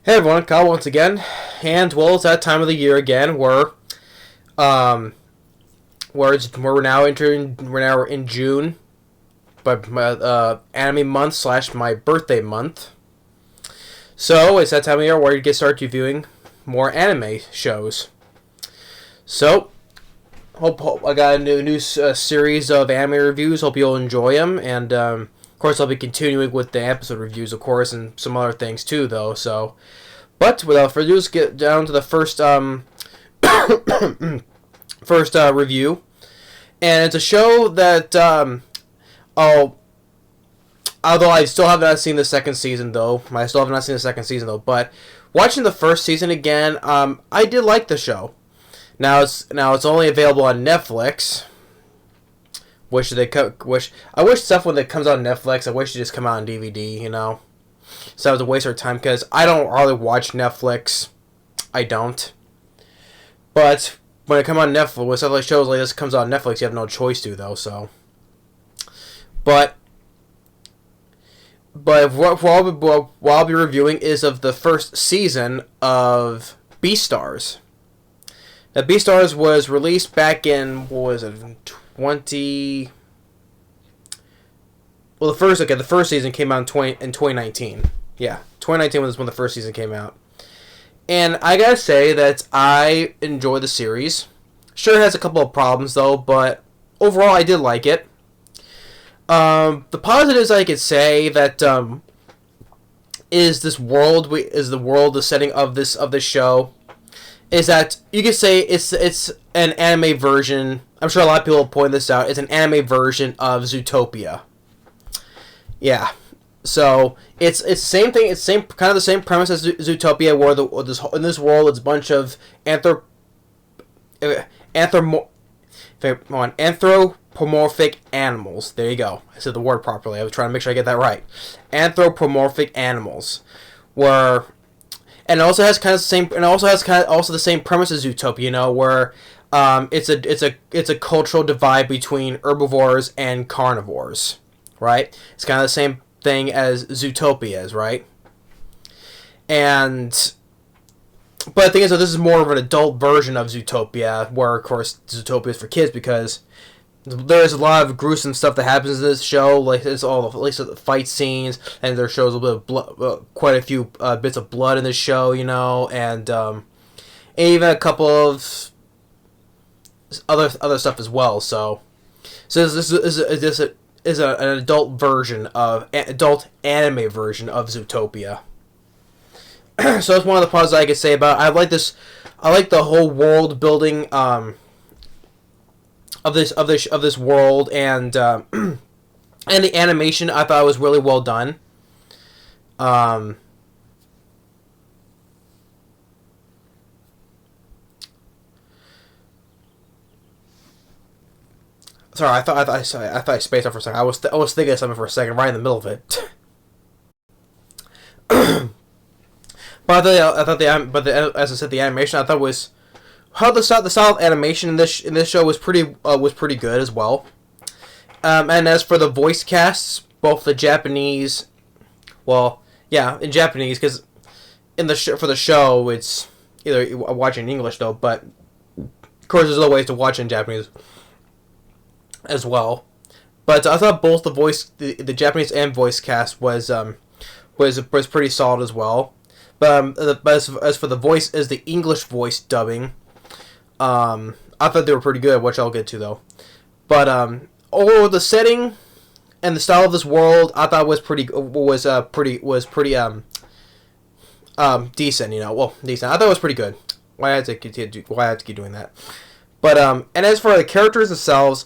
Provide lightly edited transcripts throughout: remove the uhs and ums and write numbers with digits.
Hey everyone, Kyle once again, and well, it's that time of the year again um, where we're now in June, but my anime month slash my birthday month. So it's that time of year where you get started reviewing more anime shows. So hope I got a new series of anime reviews. Hope you'll enjoy them, and of course I'll be continuing with the episode reviews, of course, and some other things too, though. So. But without further ado, let's get down to the first review, and it's a show that although I still have not seen the second season but watching the first season again, I did like the show. Now it's only available on Netflix. I wish stuff when it comes out on Netflix, I wish it just come out on DVD, So that was a waste of time because I don't hardly watch Netflix. I don't. But when it comes on Netflix, when stuff like shows like this comes out on Netflix, you have no choice to, though. So, but what I'll be reviewing is of the first season of Beastars. Now, Beastars was released back in, what was it, 20... Well, the first season came out in 2019. Yeah, 2019 was when the first season came out. And I gotta say that I enjoy the series. Sure, it has a couple of problems, though, but overall, I did like it. The positives I could say that is the setting of this show, is that you could say it's an anime version. I'm sure a lot of people will point this out. It's an anime version of Zootopia. Yeah, so it's the same thing. It's kind of the same premise as Zootopia, where in this world it's a bunch of anthropomorphic animals. There you go. I said the word properly. I was trying to make sure I get that right. Anthropomorphic animals, and it also has kind of the same, and also has the same premise as Zootopia. Where it's a cultural divide between herbivores and carnivores. Right? It's kind of the same thing as Zootopia is, right? But the thing is that this is more of an adult version of Zootopia, where, of course, Zootopia is for kids, because there's a lot of gruesome stuff that happens in this show, like it's all at least the fight scenes, and there shows a little bit of blood, quite a few bits of blood in this show, and even a couple of other stuff as well. So this is an adult anime version of Zootopia. So that's one of the positives I could say about it. I like the whole world building of this world, and and the animation I thought was really well done. Sorry, I thought I spaced out for a second. I was thinking of something for a second, right in the middle of it. But as I said, the animation I thought was the style of animation in this show was pretty good as well. And as for the voice casts, both the Japanese, in Japanese, because for the show it's either watching in English though, but of course there's other ways to watch in Japanese as well. But I thought both the Japanese and voice cast was pretty solid as well. But as for the English voice dubbing, I thought they were pretty good, which I'll get to though. But the setting and the style of this world, I thought was pretty decent. Decent. I thought it was pretty good. Why I had to keep doing that? But and as for the characters themselves,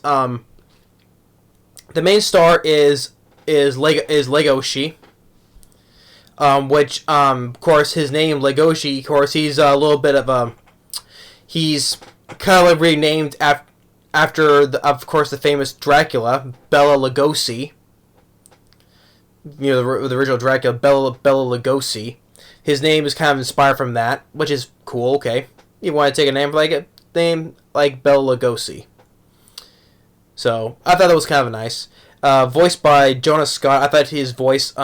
the main star is Legoshi, which of course his name Legoshi. Of course he's a little bit of he's kind of like renamed after of course the famous Dracula, Bela Lugosi. The original Dracula, Bela Lugosi. His name is kind of inspired from that, which is cool. Okay, you want to take a name like Bela Lugosi. So I thought that was kind of nice. Voiced by Jonas Scott. I thought his voice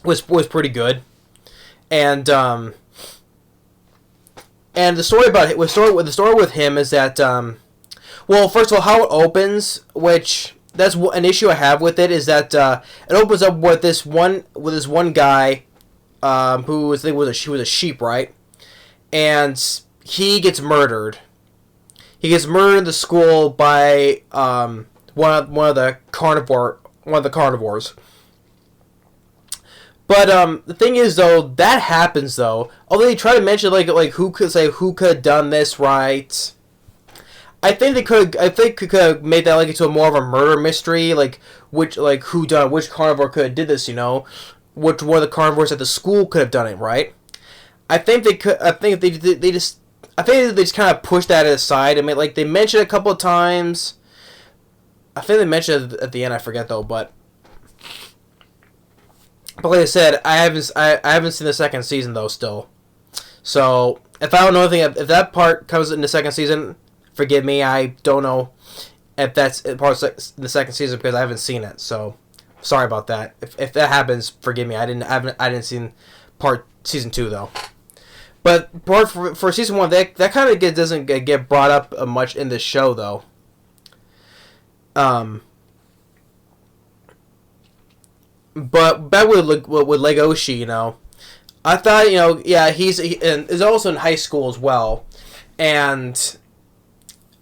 was pretty good. and the story about it, the story with him is that well, first of all, how it opens, which that's an issue I have with it, is that it opens up with this one guy who was a sheep, right? And he gets murdered. He gets murdered in the school by one of the carnivores. But the thing is, though, that happens though. Although they try to mention like who could have done this, right? I think they could have made that like into more of a murder mystery, like which carnivore could have did this, which one of the carnivores at the school could have done it, right? I think they could. I think they just kind of pushed that aside. I mean, like they mentioned it a couple of times. I think they mentioned it at the end. I forget though, but like I said, I haven't seen the second season though still. So if I don't know anything, if that part comes in the second season, forgive me. I don't know if that's part of the second season because I haven't seen it. So sorry about that. If that happens, forgive me. I didn't see season 2 though. But for season 1, that kind of doesn't get brought up much in this show though. But back with Legoshi, I thought, yeah, he's also in high school as well, and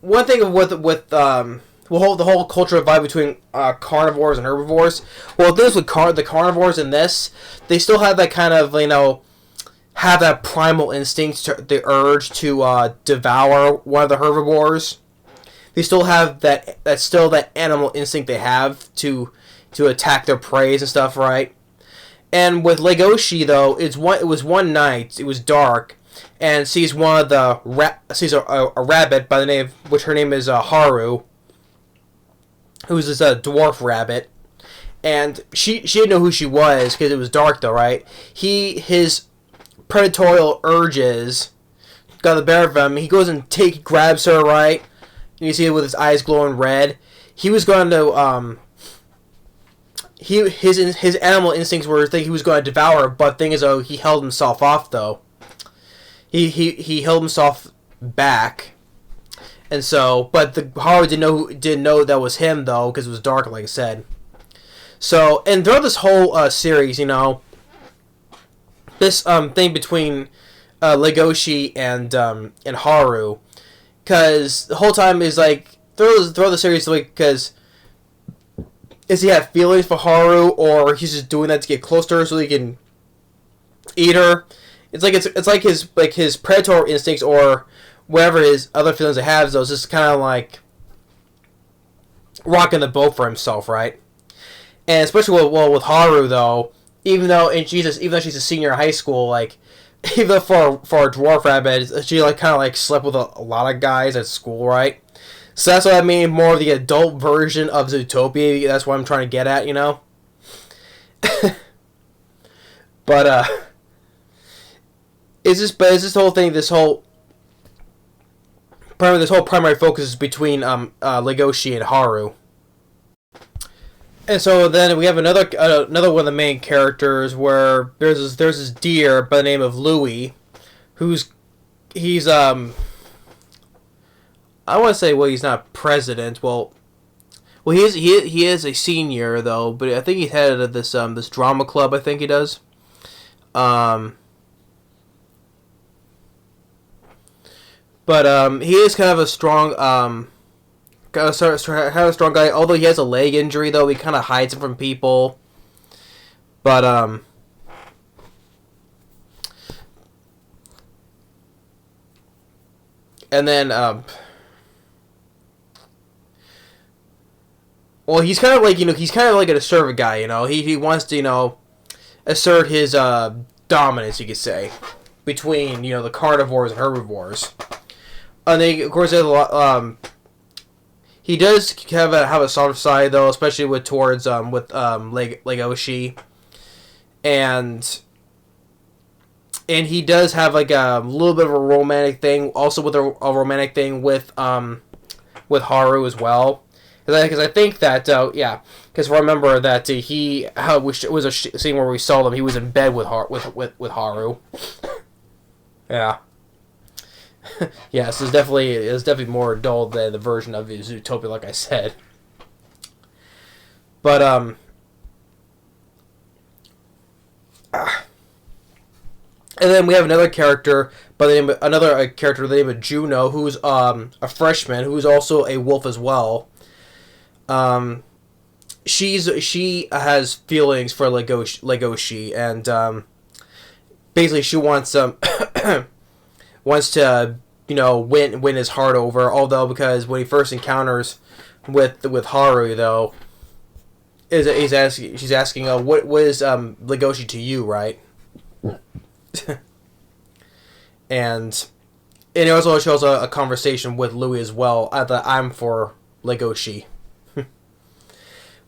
one thing with the whole cultural vibe between carnivores and herbivores. Well, this with the carnivores in this, they still have that kind of have that primal instinct, the urge to devour one of the herbivores. They still have that animal instinct they have to attack their prey and stuff, right? And with Legoshi though, it was one night, it was dark, and sees one of the a rabbit by the name which her name is Haru, who's this dwarf rabbit, and she didn't know who she was because it was dark though, right? His predatorial urges got the better of him. He goes and grabs her, right? And you see it with his eyes glowing red. He was going to his animal instincts were thinking he was going to devour her, but thing is, though, he held himself off though. He held himself back, and so, but the Haru didn't know that was him though, because it was dark, like I said. So, and throughout this whole series, this thing between Legoshi and Haru, because the whole time is like throughout the series, like, because is he have feelings for Haru, or he's just doing that to get close to her so he can eat her? It's like his predatory instincts or whatever his other feelings he has, though, is just kind of like rocking the boat for himself, right? And especially with Haru though, even though she's a senior in high school, like even though for a dwarf rabbit, she kind of slept with a lot of guys at school, right? So that's what I mean, more of the adult version of Zootopia. That's what I'm trying to get at, But is this whole thing, this whole primary focus is between Legoshi and Haru. And so then we have another one of the main characters where there's this deer by the name of Louis, he's I want to say, well, he's not president. Well, he is a senior though, but I think he's head of this drama club. I think he does. But he is kind of a strong strong guy. Although he has a leg injury though, he kind of hides it from people. But and then well, he's kind of like an assertive guy, He wants to, assert his dominance, you could say, between, the carnivores and herbivores. And then, of course, there's a lot. He does have a soft side though, especially with Legoshi, and he does have like a little bit of a romantic thing, also with a romantic thing with Haru as well. Because I think that, because Because remember that it was a scene where we saw them. He was in bed with Haru. Yeah. Yes, it's definitely more adult than the version of Zootopia, like I said. But and then we have another character by the name of Juno, who's a freshman who's also a wolf as well. She has feelings for Legoshi, and basically she wants wants to win his heart over. Although because when he first encounters with Haru though, she's asking what is Legoshi to you, right? and it also shows a conversation with Louis as well. That I'm for Legoshi.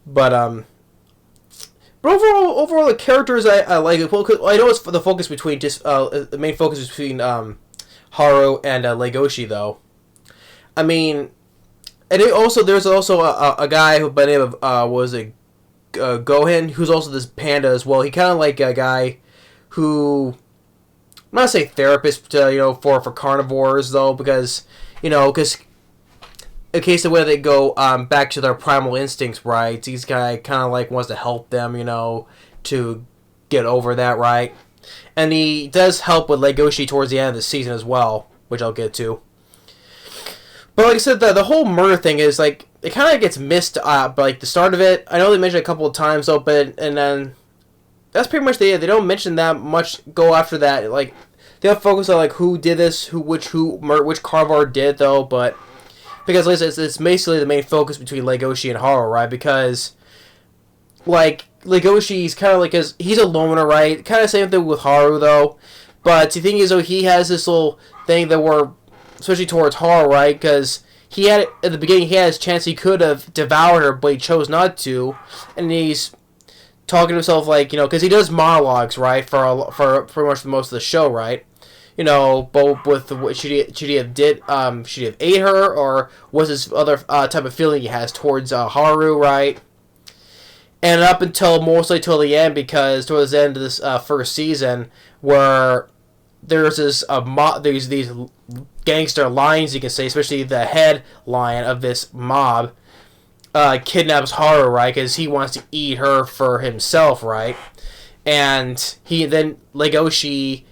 But overall, the characters I like. Well, I know it's the focus between the main focus is between Haru and Legoshi, though. I mean, and there's also a guy who by the name of Gohan, who's also this panda as well. He kind of like a guy who, I'm not say therapist, for carnivores though, because in case of where they go back to their primal instincts, right? These guy kind of like wants to help them, to get over that, right? And he does help with Legoshi towards the end of the season as well, which I'll get to. But like I said, the whole murder thing is like it kind of gets missed. But like the start of it, I know they mentioned it a couple of times, though, and then that's pretty much they don't mention that much. Go after that, like they don't focus on like who did this, which carnivore did though, but. Because like it's basically the main focus between Legoshi and Haru, right? Because, like, Legoshi's kind of like, he's a loner, right? Kind of same thing with Haru, though. But the thing is, though, he has this little thing that especially towards Haru, right? Because at the beginning, he had his chance, he could have devoured her, but he chose not to. And he's talking to himself, like, because he does monologues, right? For pretty much most of the show, right? Both with what should he have ate her, or was this other type of feeling he has towards Haru, right? And up until mostly till the end, because towards the end of this first season, where there's this there's these gangster lions, you can say, especially the head lion of this mob, kidnaps Haru, right? Because he wants to eat her for himself, right? And Legoshi.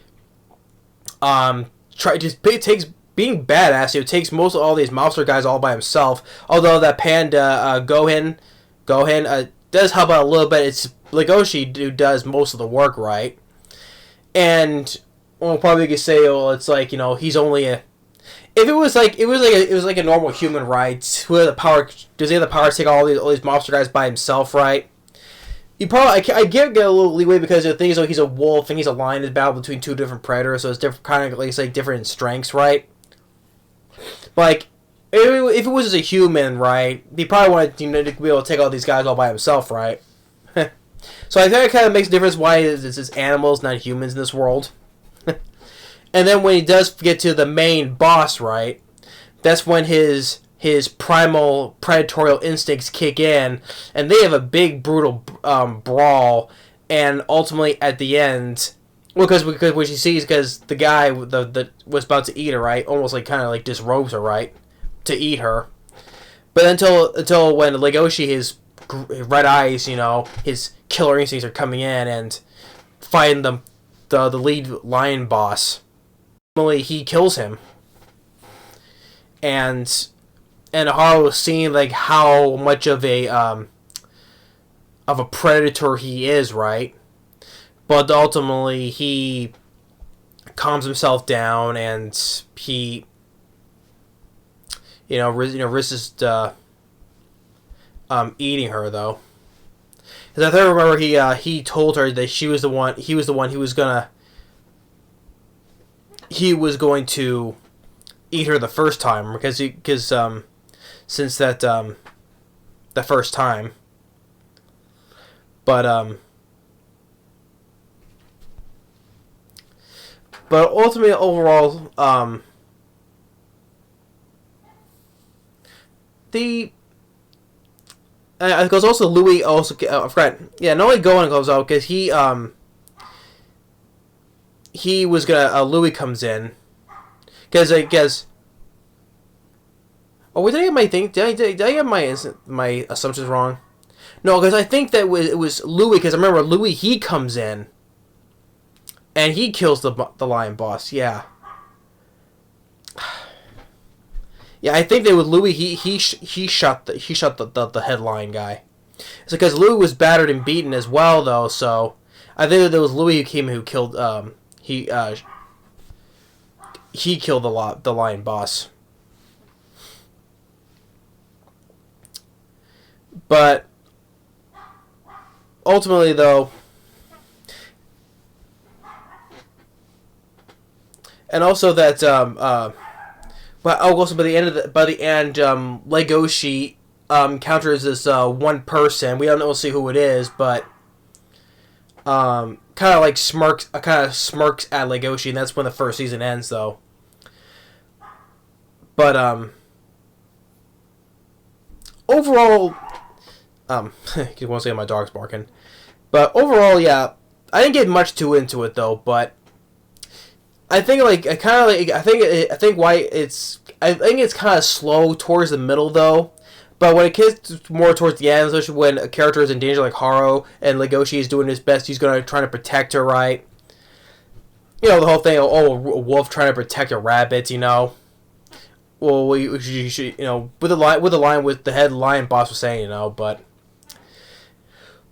Takes being badass. Takes most of all these monster guys all by himself. Although that panda Gohan does help out a little bit. It's Legoshi who does most of the work, right? And probably could say, well, it's like he's only a. If it was like a normal human, right? Who has the power? Does he have the power to take all these monster guys by himself, right? You probably I get a little leeway because the thing is, he's a wolf and he's a lion. It's a battle between two different predators, so it's different, kind of like different in strengths, right? Like if it was as a human, right, he probably wanted to be able to take all these guys all by himself, right? So I think it kind of makes a difference why it's animals, not humans, in this world. And then when he does get to the main boss, right, that's when his primal predatorial instincts kick in, and they have a big brutal brawl, and ultimately at the end, because what she sees, because the guy that was about to eat her, right, almost like kind of like disrobes her, right, to eat her, but until when Legoshi, his red eyes, his killer instincts are coming in and fighting the lead lion boss. Ultimately, he kills him, and Haru seeing like how much of a predator he is, right? But ultimately he calms himself down and he resists eating her though. Because I remember he told her that he was the one he was going to eat her the first time because since that the first time. But ultimately overall Because also Louis also I forgot. Yeah, not only Gohan goes out because he was gonna Louis comes in because I guess. Oh, wait, did I get my thing? Did I get my assumptions wrong? No, because I think that it was Louis. Because I remember Louis, he comes in, and he kills the lion boss. Yeah, yeah. I think that with Louis, he shot the headline guy. It's because Louis was battered and beaten as well, though. So I think that there was Louis who killed he killed the lion boss. But ultimately, though, and also that but also by the end, Legoshi counters this one person. We don't know see who it is, but kind of like smirks at Legoshi, and that's when the first season ends, though. But overall. You won't say my dog's barking, but overall, yeah, I didn't get much too into it though. But I think I think it's kind of slow towards the middle though. But when it gets more towards the end, especially when a character is in danger like Haru and Legoshi is doing his best, he's trying to protect her, right? You know the whole thing. Oh, a wolf trying to protect a rabbit. You know. Well, you should, you know, with the head lion boss was saying, you know, but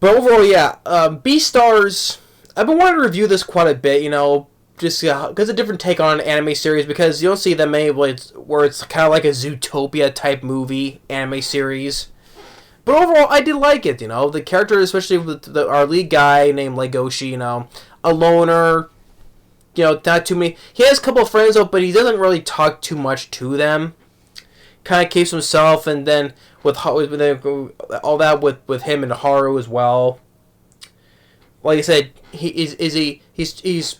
overall, yeah, Beastars. I've been wanting to review this quite a bit, you know, just because a different take on an anime series, because you don't see that many where it's kind of like a Zootopia type movie anime series. But overall, I did like it, you know, the character, especially with our lead guy named Legoshi, you know, a loner. You know, not too many. He has a couple of friends though, but he doesn't really talk too much to them. Kind of keeps himself, and then with all that with him and Haru as well. Like I said, he's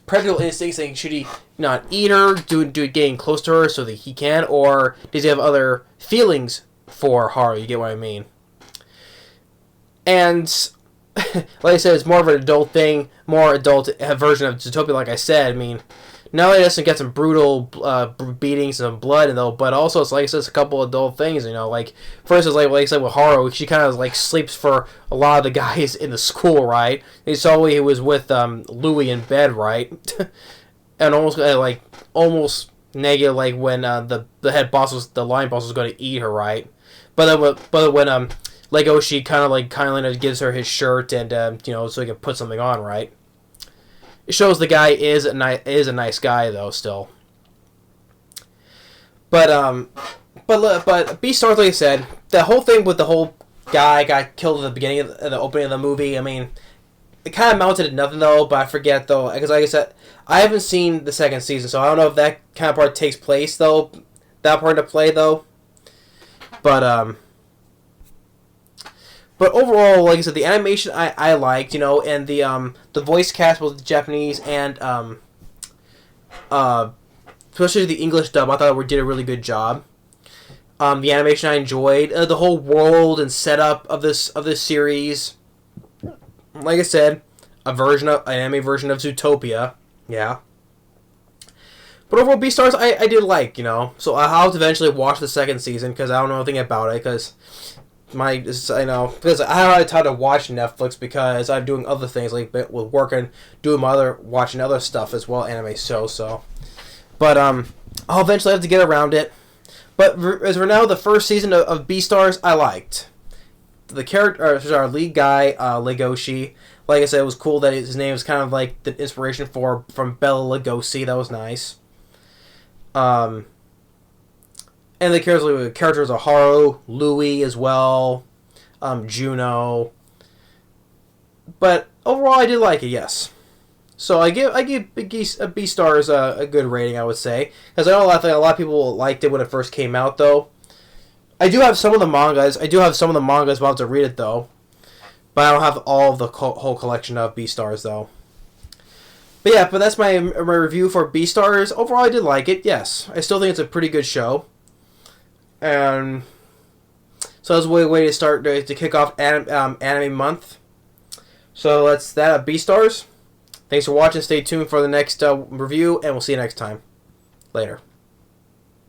parental instincts saying should he not eat her, do it getting close to her so that he can, or does he have other feelings for Haru? You get what I mean? And like I said, it's more of an adult thing, more adult version of Zootopia. Like I said, I mean, not only doesn't get some brutal beatings and blood, though, but also it's like I said, it's a couple adult things. You know, like first it's like I said with Haru, she kind of like sleeps for a lot of the guys in the school, right? You saw he was with Louis in bed, right? And almost negative, like when the head boss the lion boss was going to eat her, right? But when Legoshi kind of gives her his shirt and you know, so he can put something on, right? It shows the guy is a nice guy though still. But Beastars, like I said, the whole thing with the whole guy got killed at the beginning of the opening of the movie. I mean, it kind of amounted to nothing though. But I forget though, because like I said, I haven't seen the second season, so I don't know if that kind of part takes place though. That part to play though. But overall, like I said, the animation I liked, you know, and the voice cast was Japanese and especially the English dub, I thought we did a really good job. The animation I enjoyed, the whole world and setup of this series. Like I said, an anime version of Zootopia, yeah. But overall, Beastars I did like, you know, so I'll have to eventually watch the second season because I don't know anything about it because. Because I haven't had time to watch Netflix because I'm doing other things like with work and watching other stuff as well, anime shows. So, but I'll eventually have to get around it. But as for now, the first season of Beastars I liked. The character, our lead guy, Legoshi. Like I said, it was cool that his name was kind of like the inspiration from Bela Lugosi. That was nice. And the characters are Haru, Louis as well, Juno. But overall, I did like it, yes. So I give Beastars a good rating, I would say, because I know a lot of people liked it when it first came out, though. I do have some of the mangas. But I'll have to read it though. But I don't have all of the whole collection of Beastars though. But yeah, that's my review for Beastars. Overall, I did like it. Yes, I still think it's a pretty good show. And So that's a way to start to kick off anime month. So that's that. Beastars. Thanks for watching. Stay tuned for the next review, and we'll see you next time. Later.